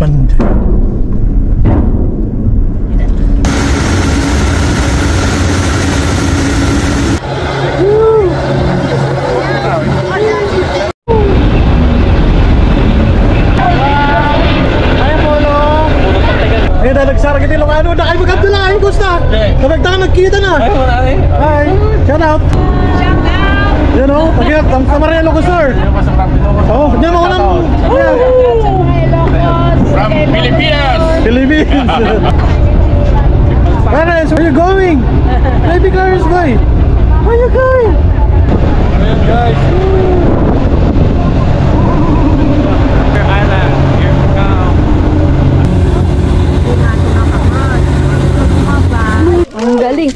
Pandi. Nagsara kita Ilocano, na kayo magkabdo lang, ayun gusta. Kabagtang nagkita na. Hi, shout out. Shout out. You know, pagkita, ang Camarelo ko sir. Oh, hindi mo lang. From Philippines. Philippines. Parents, where you going? Baby cars, boy. Where you going? Ayan guys. Ang galing.